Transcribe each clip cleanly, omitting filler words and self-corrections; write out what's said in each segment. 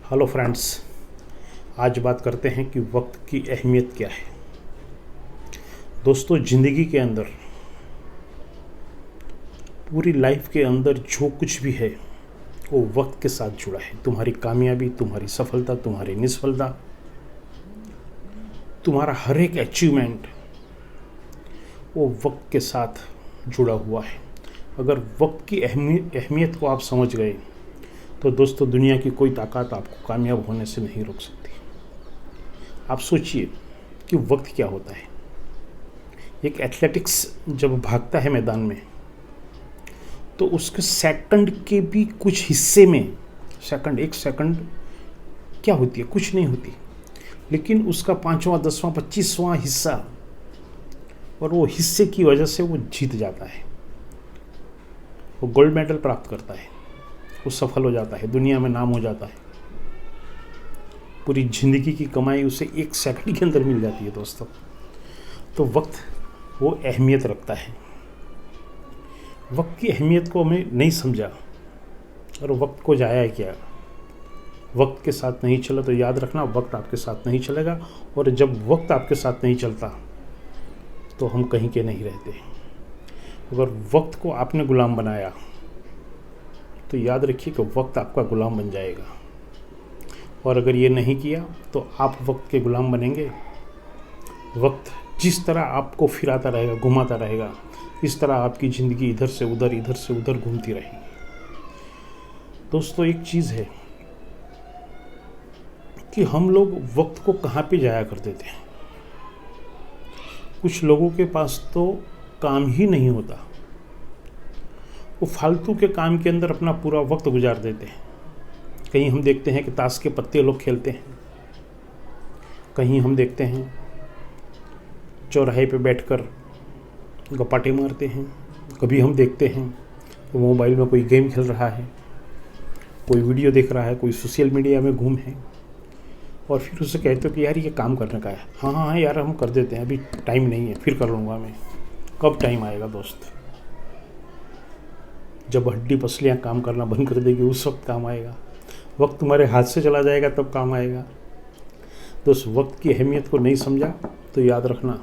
Hello friends, आज बात करते हैं कि वक्त की अहमियत क्या है। दोस्तों, ज़िंदगी के अंदर, पूरी लाइफ के अंदर जो कुछ भी है वो वक्त के साथ जुड़ा है। तुम्हारी कामयाबी, तुम्हारी सफलता, तुम्हारी निष्फलता, तुम्हारा हर एक अचीवमेंट वो वक्त के साथ जुड़ा हुआ है। अगर वक्त की अहमियत को आप समझ गए तो दोस्तों, दुनिया की कोई ताकत आपको कामयाब होने से नहीं रोक सकती। आप सोचिए कि वक्त क्या होता है। एक एथलेटिक्स जब भागता है मैदान में तो उसके सेकंड के भी कुछ हिस्से में, एक सेकंड क्या होती है? कुछ नहीं होती। लेकिन उसका 5वां, 10वां, 25वां हिस्सा, और वो हिस्से की वजह से वो जीत जाता है, वो गोल्ड मेडल प्राप्त करता है, वो सफल हो जाता है, दुनिया में नाम हो जाता है। पूरी ज़िंदगी की कमाई उसे एक सेकंड के अंदर मिल जाती है दोस्तों। तो वक्त वो अहमियत रखता है। वक्त की अहमियत को हमें नहीं समझा और वक्त को जाया किया, वक्त के साथ नहीं चला तो याद रखना, वक्त आपके साथ नहीं चलेगा। और जब वक्त आपके साथ नहीं चलता तो हम कहीं के नहीं रहते। अगर वक्त को आपने गुलाम बनाया तो याद रखिए कि वक्त आपका गुलाम बन जाएगा, और अगर ये नहीं किया तो आप वक्त के गुलाम बनेंगे। वक्त जिस तरह आपको फिराता रहेगा, घुमाता रहेगा, इस तरह आपकी ज़िंदगी इधर से उधर घूमती रहेगी। दोस्तों, एक चीज़ है कि हम लोग वक्त को कहाँ पे जाया करते थे। कुछ लोगों के पास तो काम ही नहीं होता, वो फालतू के काम के अंदर अपना पूरा वक्त गुजार देते हैं। कहीं हम देखते हैं कि ताश के पत्ते लोग खेलते हैं, कहीं हम देखते हैं चौराहे पे बैठकर गपाटे मारते हैं, कभी हम देखते हैं कि मोबाइल में कोई गेम खेल रहा है, कोई वीडियो देख रहा है, कोई सोशल मीडिया में घूम है, और फिर उसे कहते हो कि यार ये काम करने का है। हाँ यार, हम कर देते हैं, अभी टाइम नहीं है, फिर कर लूँगा मैं। कब टाइम आएगा दोस्त? जब हड्डी पसलियाँ काम करना बंद कर देगी उस वक्त काम आएगा। वक्त तुम्हारे हाथ से चला जाएगा तब काम आएगा। दोस्त, वक्त की अहमियत को नहीं समझा तो याद रखना,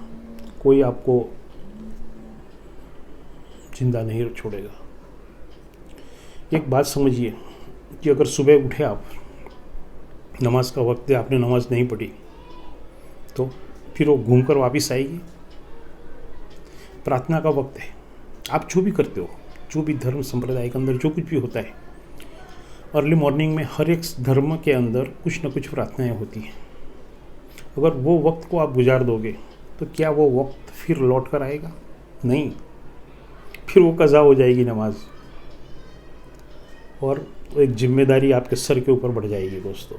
कोई आपको जिंदा नहीं छोड़ेगा। एक बात समझिए कि अगर सुबह उठे आप, नमाज का वक्त है, आपने नमाज नहीं पढ़ी तो फिर वो घूम कर वापस आएगी। प्रार्थना का वक्त है, आप जो भी करते हो, जो भी धर्म संप्रदाय के अंदर जो कुछ भी होता है, अर्ली मॉर्निंग में हर एक धर्म के अंदर कुछ न कुछ प्रार्थनाएं होती हैं। अगर वो वक्त को आप गुजार दोगे तो क्या वो वक्त फिर लौट कर आएगा? नहीं, फिर वो कज़ा हो जाएगी नमाज, और एक जिम्मेदारी आपके सर के ऊपर बढ़ जाएगी। दोस्तों,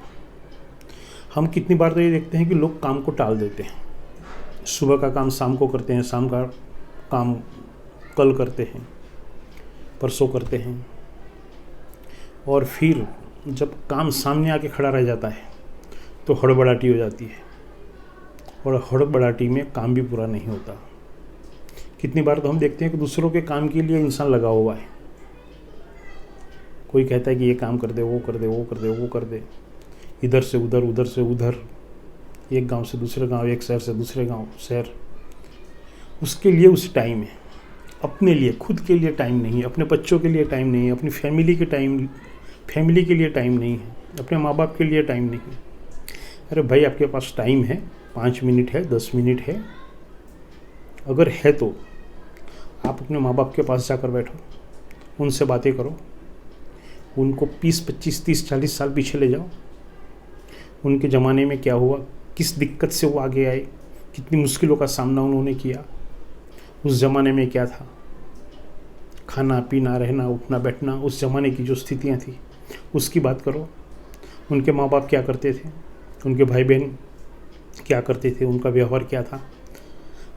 हम कितनी बार तो ये देखते हैं कि लोग काम को टाल देते हैं। सुबह का काम शाम को करते हैं, शाम का काम कल करते हैं, परसों करते हैं, और फिर जब काम सामने आके खड़ा रह जाता है तो हड़बड़ाहटी हो जाती है, और हड़बड़ाहटी में काम भी पूरा नहीं होता। कितनी बार तो हम देखते हैं कि दूसरों के काम के लिए इंसान लगा हुआ है। कोई कहता है कि ये काम कर दे, वो कर दे, वो कर दे, वो कर दे, इधर से उधर, उधर से उधर, एक गांव से दूसरे गांव, एक शहर से दूसरे गांव शहर। उसके लिए उसे टाइम है, अपने लिए, खुद के लिए टाइम नहीं है, अपने बच्चों के लिए टाइम नहीं है, अपनी फैमिली के लिए टाइम नहीं है, अपने माँ बाप के लिए टाइम नहीं है। अरे भाई, आपके पास टाइम है, 5 मिनट है, 10 मिनट है, अगर है तो आप अपने माँ बाप के पास जाकर बैठो, उनसे बातें करो, उनको 20, 25, 30, 40 साल पीछे ले जाओ। उनके ज़माने में क्या हुआ, किस दिक्कत से वो आगे आए, कितनी मुश्किलों का सामना उन्होंने किया, उस ज़माने में क्या था, खाना पीना, रहना, उठना बैठना, उस ज़माने की जो स्थितियाँ थी उसकी बात करो। उनके माँ बाप क्या करते थे, उनके भाई बहन क्या करते थे, उनका व्यवहार क्या था।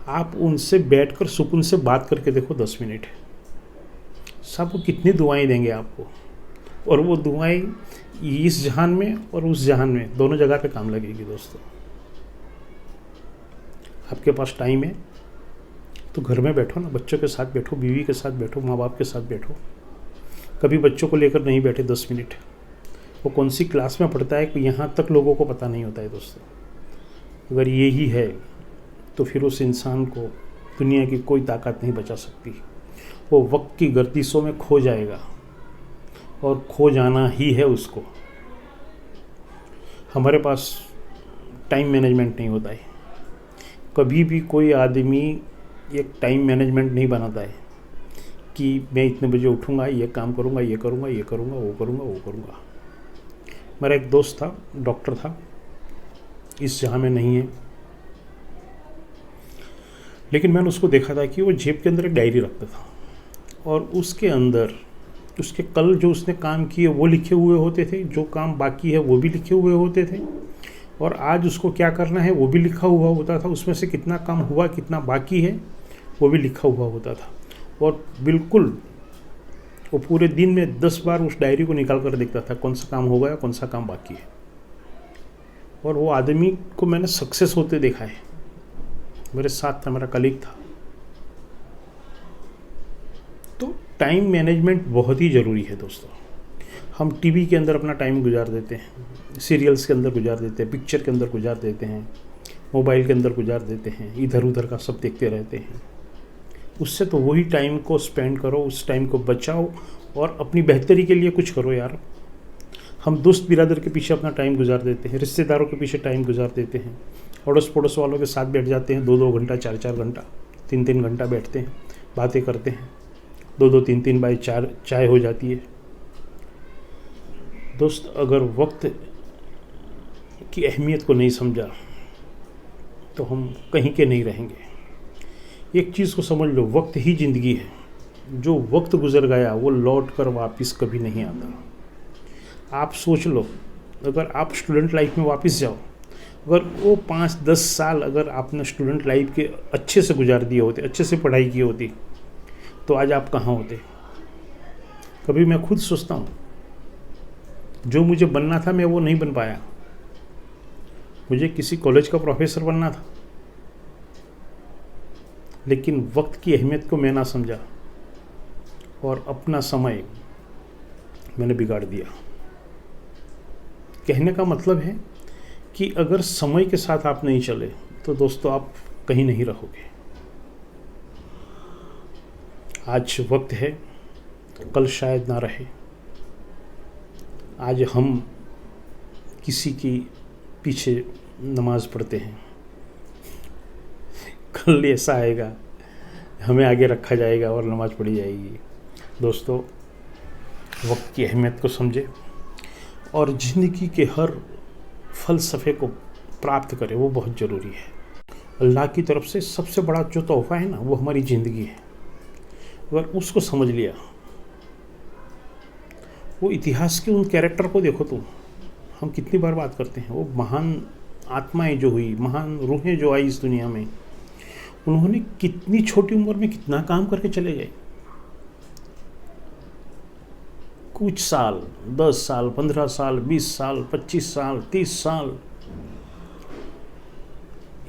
आप उनसे बैठकर सुकून से बात करके देखो 10 मिनट, सब कितनी दुआएं देंगे आपको, और वो दुआएं इस जहान में और उस जहान में दोनों जगह पे काम लगेगी। दोस्तों, आपके पास टाइम है तो घर में बैठो ना, बच्चों के साथ बैठो, बीवी के साथ बैठो, माँ बाप के साथ बैठो। कभी बच्चों को लेकर नहीं बैठे 10 मिनट, वो कौन सी क्लास में पढ़ता है, यहाँ तक लोगों को पता नहीं होता है दोस्तों। अगर यही है तो फिर उस इंसान को दुनिया की कोई ताकत नहीं बचा सकती। वो वक्त की गर्दिशों में खो जाएगा और खो जाना ही है उसको। हमारे पास टाइम मैनेजमेंट नहीं होता है। कभी भी कोई आदमी एक टाइम मैनेजमेंट नहीं बनाता है कि मैं इतने बजे उठूँगा, ये काम करूँगा, ये करूँगा, ये करूँगा, वो करूँगा, वो करूँगा। मेरा एक दोस्त था, डॉक्टर था, इस जहाँ में नहीं है, लेकिन मैंने उसको देखा था कि वो जेब के अंदर एक डायरी रखता था और उसके अंदर उसके कल जो उसने काम किए वो लिखे हुए होते थे, जो काम बाकी है वो भी लिखे हुए होते थे, और आज उसको क्या करना है वो भी लिखा हुआ होता था। उसमें से कितना काम हुआ, कितना बाकी है वो भी लिखा हुआ होता था। और बिल्कुल वो पूरे दिन में 10 बार उस डायरी को निकाल कर देखता था, कौन सा काम हो गया, कौन सा काम बाकी है। और वो आदमी को मैंने सक्सेस होते देखा है। मेरे साथ था, मेरा कलीग था। तो टाइम मैनेजमेंट बहुत ही ज़रूरी है दोस्तों। हम टीवी के अंदर अपना टाइम गुजार देते हैं, सीरियल्स के अंदर गुजार देते हैं, पिक्चर के अंदर गुजार देते हैं, मोबाइल के अंदर गुजार देते हैं, इधर उधर का सब देखते रहते हैं। उससे तो वही टाइम को स्पेंड करो, उस टाइम को बचाओ और अपनी बेहतरी के लिए कुछ करो यार। हम दोस्त बिरादर के पीछे अपना टाइम गुजार देते हैं, रिश्तेदारों के पीछे टाइम गुजार देते हैं, अड़ोस पड़ोस वालों के साथ बैठ जाते हैं, 2-2 घंटा, 4-4 घंटा, 3-3 घंटा बैठते हैं, बातें करते हैं, 2-2, 3-3 बाई चाय हो जाती है। दोस्त, अगर वक्त की अहमियत को नहीं समझा तो हम कहीं के नहीं रहेंगे। एक चीज़ को समझ लो, वक्त ही ज़िंदगी है। जो वक्त गुजर गया वो लौट कर वापस कभी नहीं आता। आप सोच लो, अगर आप स्टूडेंट लाइफ में वापस जाओ, अगर वो 5-10 साल अगर आपने स्टूडेंट लाइफ के अच्छे से गुजार दिए होते, अच्छे से पढ़ाई की होती, तो आज आप कहाँ होते। कभी मैं खुद सोचता हूँ, जो मुझे बनना था मैं वो नहीं बन पाया। मुझे किसी कॉलेज का प्रोफेसर बनना था, लेकिन वक्त की अहमियत को मैं ना समझा और अपना समय मैंने बिगाड़ दिया। कहने का मतलब है कि अगर समय के साथ आप नहीं चले तो दोस्तों आप कहीं नहीं रहोगे। आज वक्त है, कल शायद ना रहे। आज हम किसी की पीछे नमाज़ पढ़ते हैं, कल ऐसा आएगा हमें आगे रखा जाएगा और नमाज़ पढ़ी जाएगी। दोस्तों, वक्त की अहमियत को समझे और ज़िंदगी के हर फ़लसफ़े को प्राप्त करें, वो बहुत ज़रूरी है। अल्लाह की तरफ से सबसे बड़ा जो तोहफ़ा है ना, वो हमारी ज़िंदगी है। अगर उसको समझ लिया, वो इतिहास के उन कैरेक्टर को देखो तुम, हम कितनी बार बात करते हैं, वो महान आत्माएं जो हुई, महान रूहें जो आई इस दुनिया में, उन्होंने कितनी छोटी उम्र में कितना काम करके चले गए। कुछ साल, 10 साल, 15 साल, 20 साल, 25 साल, 30 साल,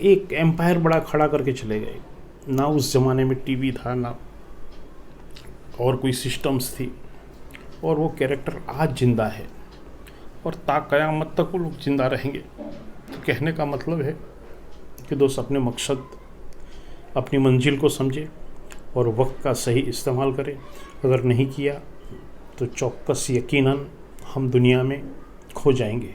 एक एम्पायर बड़ा खड़ा करके चले गए। ना उस ज़माने में टीवी था, ना और कोई सिस्टम्स थी, और वो कैरेक्टर आज जिंदा है और ता क़यामत तक वो लोग जिंदा रहेंगे। तो कहने का मतलब है कि दोस्त, अपने मकसद, अपनी मंजिल को समझे और वक्त का सही इस्तेमाल करें। अगर नहीं किया तो चौकस यकीनन हम दुनिया में खो जाएंगे।